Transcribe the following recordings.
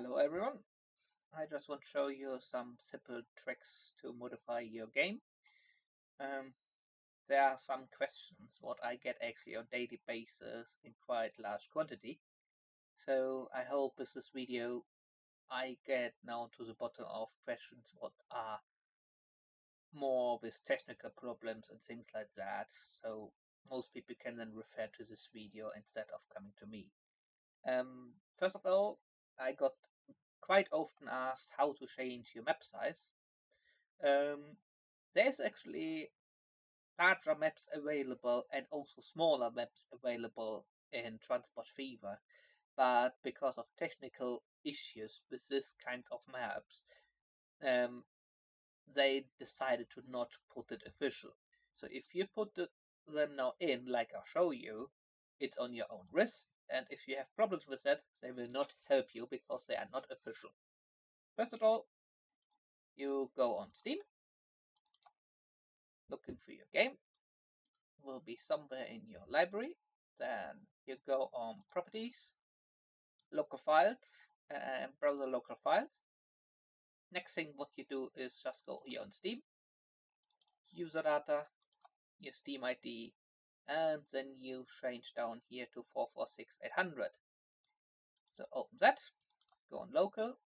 Hello everyone, I just want to show you some simple tricks to modify your game. There are some questions what I get actually on daily basis in quite large quantity. So I hope with this video I get now to the bottom of questions what are more with technical problems and things like that. So most people can then refer to this video instead of coming to me. First of all, I got quite often asked how to change your map size. There's actually larger maps available and also smaller maps available in Transport Fever, but because of technical issues with this kinds of maps, um, they decided to not put it official. So if you put them now in, like I'll show you, it's on your own risk, and if you have problems with that, they will not help you because they are not official. First of all, you go on Steam, looking for your game, will be somewhere in your library. Then you go on Properties, Local Files, and Browser Local Files. Next thing what you do is just go here on Steam, User Data, your Steam ID, and then you change down here to 446800. So open that, go on Local,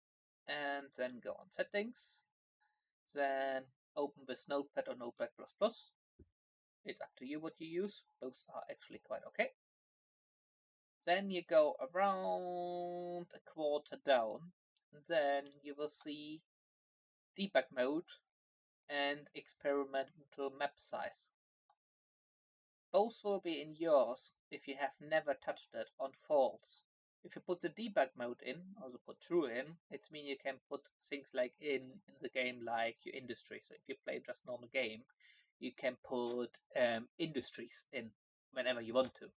and then go on Settings. Then open with Notepad or Notepad++. It's up to you what you use. Both are actually quite okay. Then you go around a quarter down, and then you will see debug mode and experimental map size. Both will be in yours if you have never touched it on false. If you put the debug mode in, also put true in, it means you can put things like in the game like your industry. So if you play just normal game, you can put industries in whenever you want to.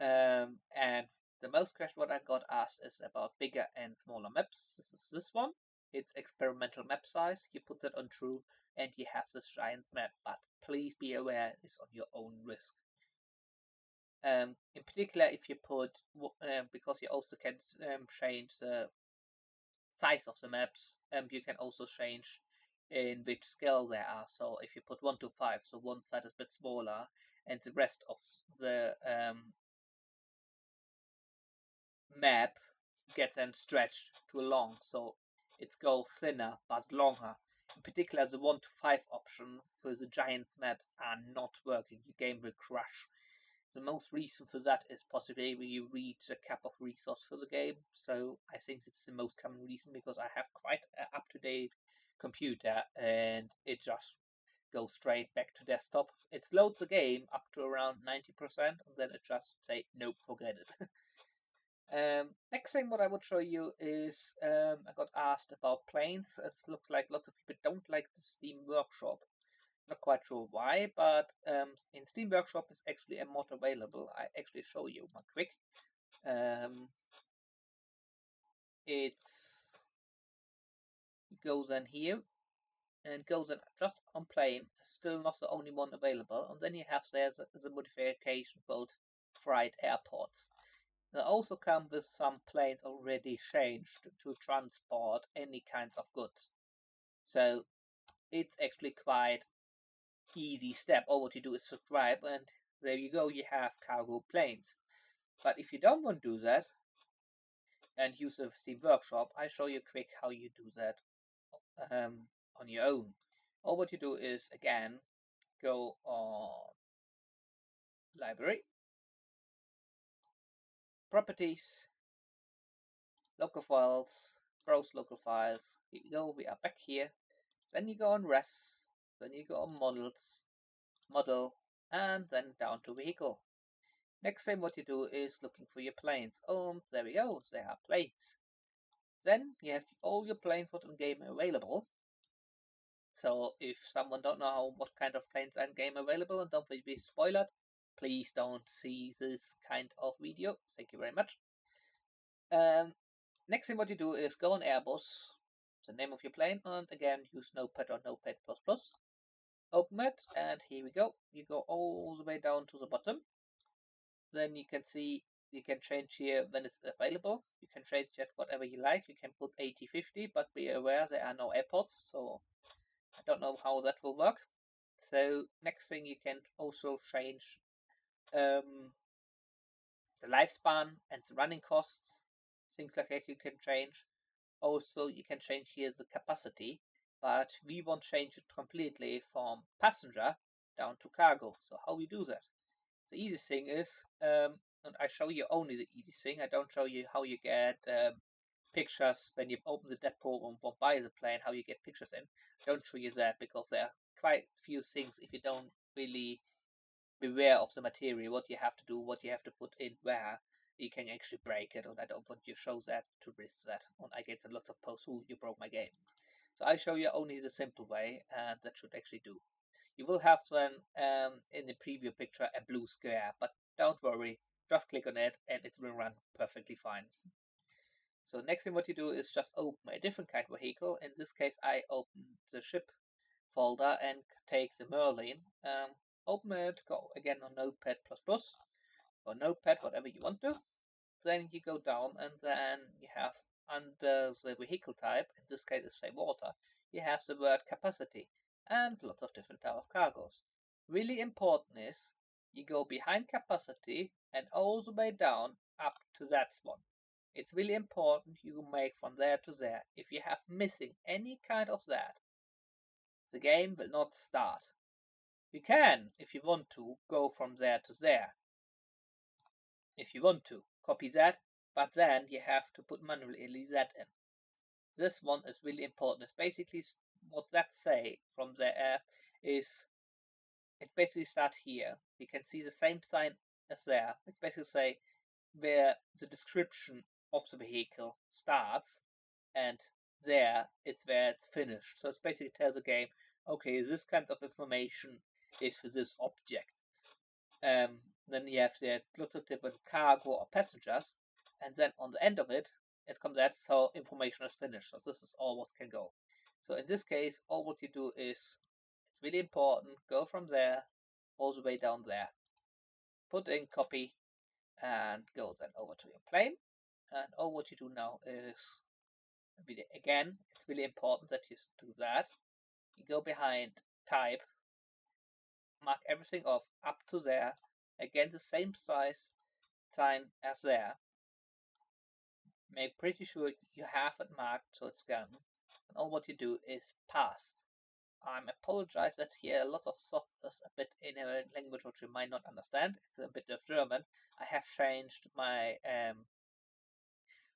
And the most question what I got asked is about bigger and smaller maps. This is this one. It's experimental map size. You put that on true, and you have this giant map. But please be aware, it's on your own risk. In particular, if you put because you also can change the size of the maps, you can also change in which scale they are. So if you put 1 to 5, so one side is a bit smaller, and the rest of the map gets then stretched too long, so it's go thinner but longer. In particular, the 1 to 5 option for the giant maps are not working. Your game will crash. The most reason for that is possibly when you reach the cap of resource for the game. So I think it's the most common reason because I have quite an up-to-date computer and it just goes straight back to desktop. It loads the game up to around 90% and then it just say nope, forget it. Next thing what I would show you is I got asked about planes. It looks like lots of people don't like the Steam Workshop. Not quite sure why, but in Steam Workshop is actually a mod available. I actually show you one quick. It's goes in here and goes in just on plane. Still not the only one available. And then you have there the modification called Fried Airports. They also come with some planes already changed to transport any kinds of goods. So it's actually quite easy step. All what you do is subscribe and there you go, you have cargo planes. But if you don't want to do that and use the Steam Workshop, I show you quick how you do that on your own. All what you do is again go on Library, Properties, Local Files, Browse Local Files. Here you go, we are back here. Then you go on Res, then you go on Models, Model, and then down to Vehicle. Next thing what you do is looking for your planes. Oh, there we go, there are planes. Then you have all your planes what in game available. So if someone don't know what kind of planes are in game available and don't want to be spoiled, please don't see this kind of video. Thank you very much. Next thing what you do is go on Airbus, the name of your plane, and again use Notepad or Notepad++. Open it, and here we go. You go all the way down to the bottom. Then you can see You can change here when it's available. You can change it whatever you like. You can put 80-50, but be aware there are no airports, so I don't know how that will work. So next thing, you can also change the lifespan and the running costs. Things like that you can change. Also, you can change here the capacity, but we won't change it completely from passenger down to cargo. So how we do that? The easiest thing is, and I show you only the easy thing. I don't show you how you get pictures when you open the depot and want to buy the plane, how you get pictures in. I don't show you that because there are quite few things if you don't really beware of the material, what you have to do, what you have to put in where. You can actually break it, and I don't want you to show that to risk that. And I get lots of posts, "Ooh, you broke my game." So I show you only the simple way, and that should actually do. You will have then in the preview picture a blue square, but don't worry, just click on it and it will run perfectly fine. So next thing what you do is just open a different kind of vehicle. In this case, I open the ship folder and take the Merlin. Open it, go again on Notepad++, or Notepad, whatever you want to. Then you go down and then you have under the vehicle type, in this case it's say water, you have the word capacity and lots of different type of cargoes. Really important is you go behind capacity and all the way down up to that one. It's really important you make from there to there. If you have missing any kind of that, the game will not start. You can, if you want to, go from there to there. If you want to, copy that, but then you have to put manually that in. This one is really important. It's basically what that say from there is, it's basically start here. You can see the same sign as there. It's basically say where the description of the vehicle starts, and there it's where it's finished. So it's basically tells the game, okay, this kind of information is for this object. Then you have there lots of different cargo or passengers, and then on the end of it, it comes out so information is finished. So this is all what can go. So in this case, all what you do is, it's really important, go from there all the way down there, put in copy, and go then over to your plane. And all what you do now is, again, it's really important that you do that. You go behind type, mark everything off up to there, again the same size sign as there. Make pretty sure you have it marked so it's gone. And all what you do is passed. I apologize that here lots of stuff is a bit in a language which you might not understand. It's a bit of German. I have changed my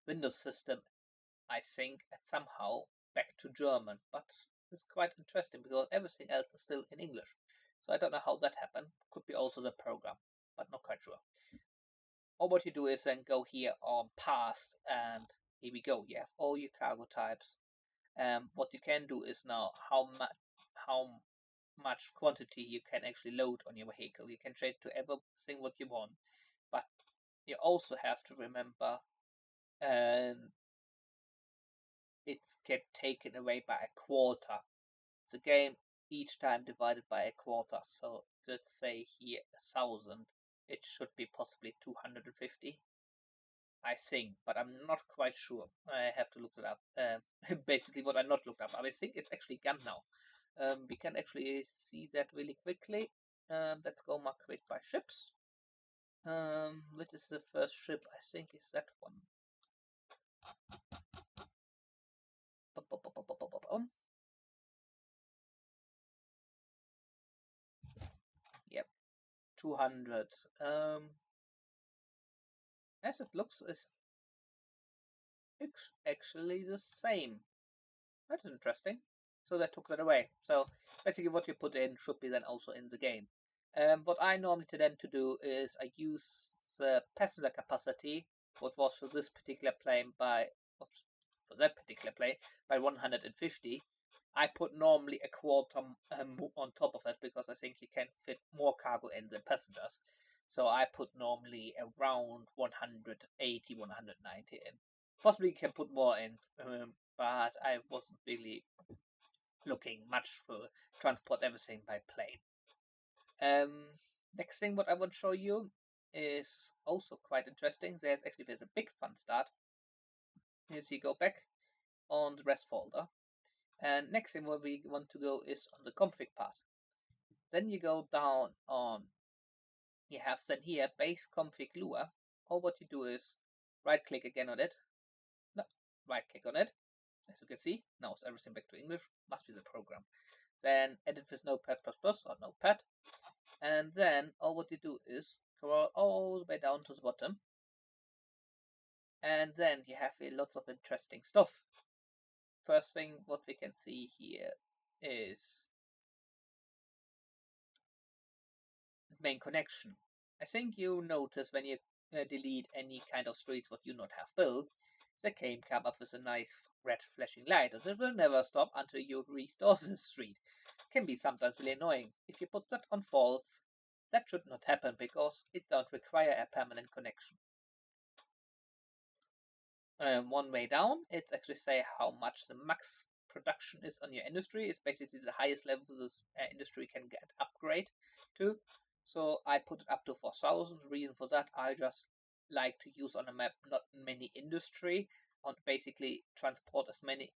Windows system, I think, somehow back to German, but it's quite interesting because everything else is still in English. So I don't know how that happened. Could be also the program, but not quite sure. All what you do is then go here on past, and here we go. You have all your cargo types. What you can do is now how much quantity you can actually load on your vehicle. You can change to everything what you want, but you also have to remember it's get taken away by a quarter. The game each time divided by a quarter. So let's say here 1,000. It should be possibly 250. I think, but I'm not quite sure. I have to look it up. Basically, what I not looked up. I think it's actually gone now. We can actually see that really quickly. Let's go mark quick by ships. Which is the first ship? I think is that one. Yep, 200. As it looks, is actually the same. That is interesting. So they took that away. So basically what you put in should be then also in the game. What I normally tend to do is I use the passenger capacity, what was for this particular plane by, oops, for that particular plane by 150. I put normally a quarter on top of it because I think you can fit more cargo in than passengers. So I put normally around 180, 190 in. Possibly you can put more in, but I wasn't really looking much for transport everything by plane. Next thing what I want to show you is also quite interesting. There's a big fun start. As you go back on the rest folder, and next thing where we want to go is on the config part. Then you go down on, you have then here base config Lua. All what you do is right click again on it. No, right click on it. As you can see, now it's everything back to English. Must be the program. Then edit with Notepad++ or Notepad. And then all what you do is scroll all the way down to the bottom. And then you have here lots of interesting stuff. First thing what we can see here is main connection. I think you notice when you delete any kind of streets what you not have built, the game come up with a nice red flashing light, and it will never stop until you restore the street. Can be sometimes really annoying. If you put that on false, that should not happen because it don't require a permanent connection. One way down, it's actually say how much the max production is on your industry. It's basically the highest level this industry can get upgrade to. So I put it up to 4,000. Reason for that, I just like to use on a map not many industry, and basically transport as many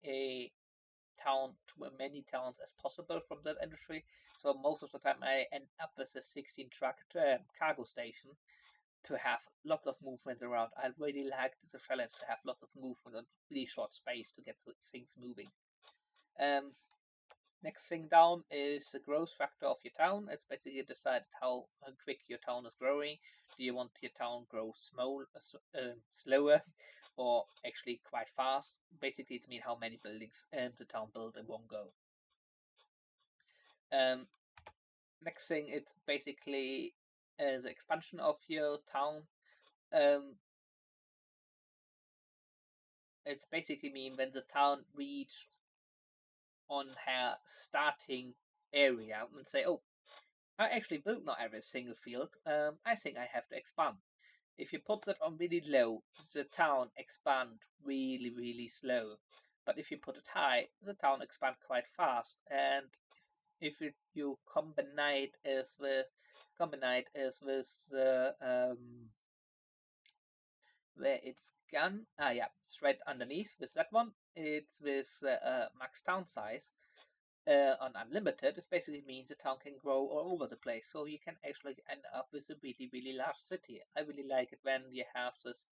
town to many towns as possible from that industry. So most of the time I end up with a 16 truck cargo station to have lots of movement around. I really like the challenge to have lots of movement on really short space to get things moving. Next thing down is the growth factor of your town. It's basically decided how quick your town is growing. Do you want your town grow slower, or actually quite fast? Basically, it means how many buildings the town build in one go. Next thing, it's basically the expansion of your town. It's basically mean when the town reached on her starting area and say, oh, I actually built not every single field. I think I have to expand. If you put that on really low, the town expand really, really slow. But if you put it high, the town expand quite fast. And if you combine it as with the where it's gone, straight underneath with that one, it's with max town size. On unlimited, it basically means the town can grow all over the place, so you can actually end up with a really, really large city. I really like it when you have this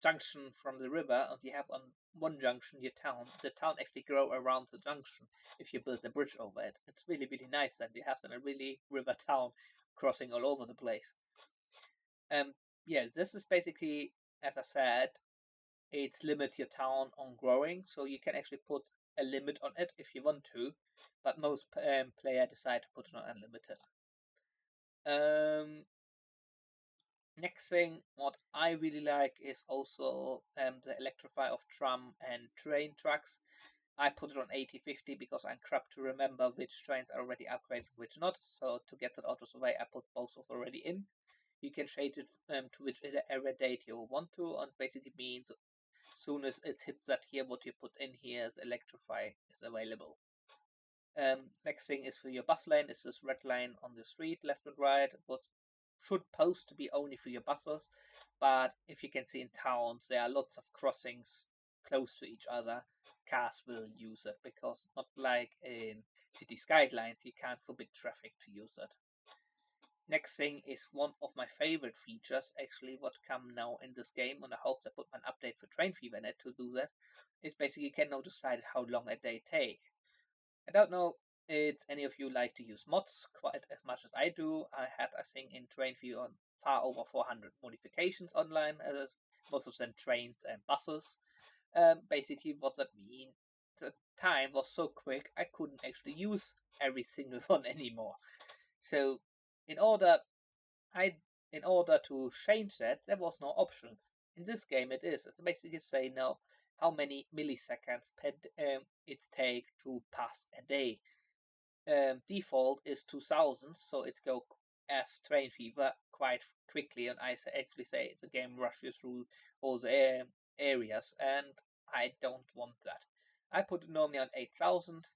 junction from the river, and you have on one junction the town actually grow around the junction if you build a bridge over it. It's really, really nice that you have a really river town crossing all over the place. This is basically, as I said, it's limit your town on growing, so you can actually put a limit on it if you want to, but most player decide to put it on unlimited. Next thing, what I really like is also the electrify of tram and train tracks. I put it on 80/50 because I'm crap to remember which trains are already upgraded, which not. So to get that out of the way, I put both of already in. You can change it to which area date you want to, and basically means soon as it hits that here, what you put in here, the electrify is available. Next thing is for your bus lane is this red line on the street, left and right, what should post to be only for your buses, but if you can see in towns, there are lots of crossings close to each other. Cars will use it because not like in city skylines, you can't forbid traffic to use it. Next thing is one of my favorite features, actually, what come now in this game, and I hope they put an update for Train Fever Net to do that, is basically you can now decide how long a day take. I don't know if any of you like to use mods quite as much as I do. I think, in Train Fever far over 400 modifications online, most of them trains and buses. Basically, what that means, the time was so quick I couldn't actually use every single one anymore. So in order to change that, there was no options. In this game, it is. It's basically say now how many milliseconds it take to pass a day. Default is 2000, so it's go as Train Fever quite quickly, and I actually say the game rushes through all the areas, and I don't want that. I put it normally on 8000,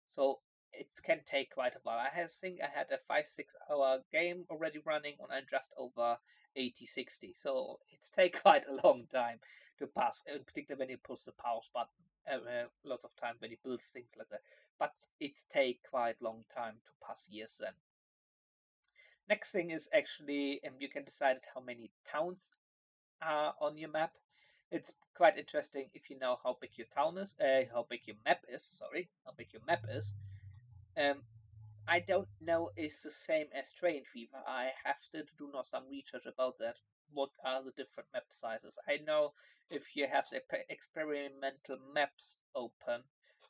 so it can take quite a while. think I had a 5-6 hour game already running on just over 80-60. So it's take quite a long time to pass, in particular when you push the pause button. Lots of time when you build things like that. But it take quite long time to pass years then. Next thing is actually, you can decide how many towns are on your map. It's quite interesting if you know how big your town is, how big your map is. Sorry, how big your map is. I don't know is the same as Train Fever. I have to do not some research about that. What are the different map sizes? I know if you have the experimental maps open,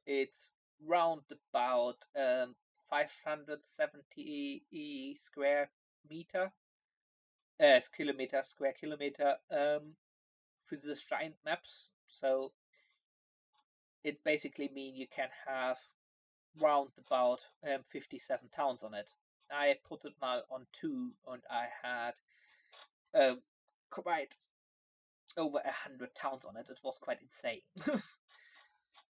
it's round about 570 square meter, square kilometer for the giant maps. So it basically means you can have round about 57 towns on it. I put it mal on 2 and I had quite over 100 towns on it. It was quite insane.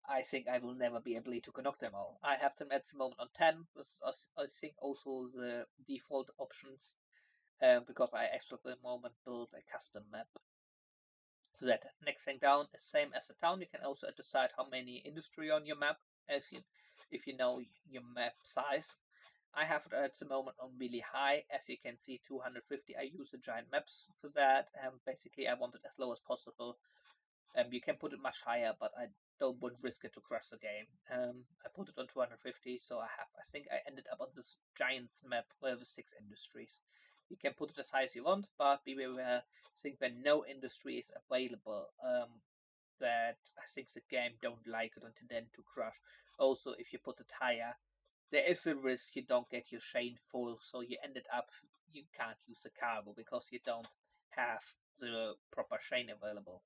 I think I will never be able to connect them all. I have them at the moment on 10, I think also the default options, because I actually at the moment build a custom map. So that next thing down is same as the town. You can also decide how many industry on your map, as you, if you know your map size. I have it at the moment on really high, as you can see, 250. I use the giant maps for that, and basically I want it as low as possible. You can put it much higher, but I don't want risk it to crash the game. I put it on 250, so I think I ended up on this giant's map with 6 industries. You can put it as high as you want, but be aware, I think when no industry is available, that I think the game don't like it and tend to crash. Also, if you put it higher, there is a risk you don't get your chain full, so you ended up you can't use the cargo because you don't have the proper chain available.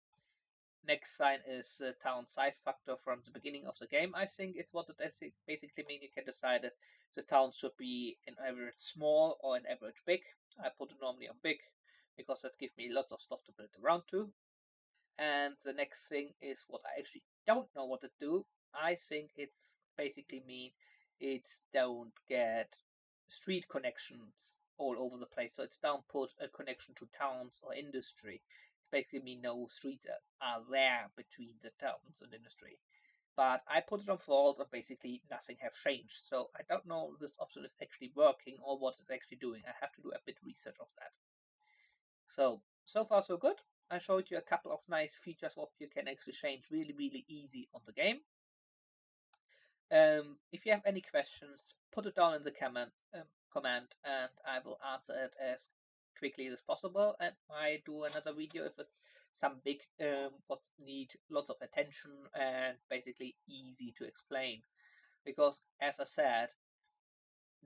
Next sign is town size factor from the beginning of the game. I think it's what it basically means. You can decide that the town should be in average small or in average big. I put it normally on big because that gives me lots of stuff to build around to. And the next thing is what I actually don't know what to do. I think it's basically mean it don't get street connections all over the place. So it's don't put a connection to towns or industry. It's basically mean no streets are there between the towns and industry. But I put it on fault and basically nothing have changed. So I don't know if this option is actually working or what it's actually doing. I have to do a bit research of that. So far so good. I showed you a couple of nice features what you can actually change really easy on the game. If you have any questions, put it down in the comment, and I will answer it as quickly as possible. And I do another video if it's some big what need lots of attention and basically easy to explain. Because as I said,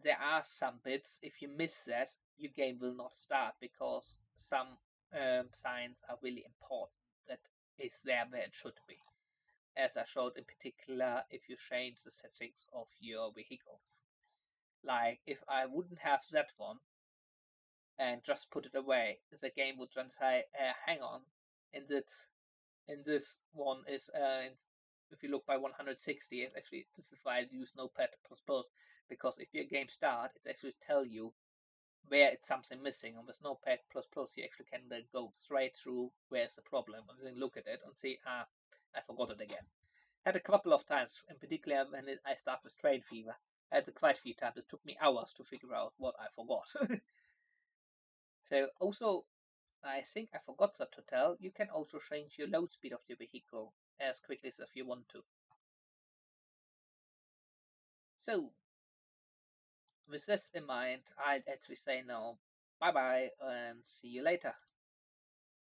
there are some bits, if you miss that, your game will not start because some signs are really important that is there where it should be. As I showed in particular, if you change the settings of your vehicles. Like, if I wouldn't have that one and just put it away, the game would then say, hang on, in this one is if you look by 160, it's actually, this is why I use Notepad++, because if your game start, it actually tell you where it's something missing. And with Notepad++, you actually can then go straight through where's the problem and then look at it and see, I forgot it again. Had a couple of times, in particular when I start with Train Fever. I had quite a few times. It took me hours to figure out what I forgot. So also, I think I forgot that to tell, you can also change your load speed of your vehicle as quickly as if you want to. So, with this in mind, I'd actually say now, bye bye and see you later.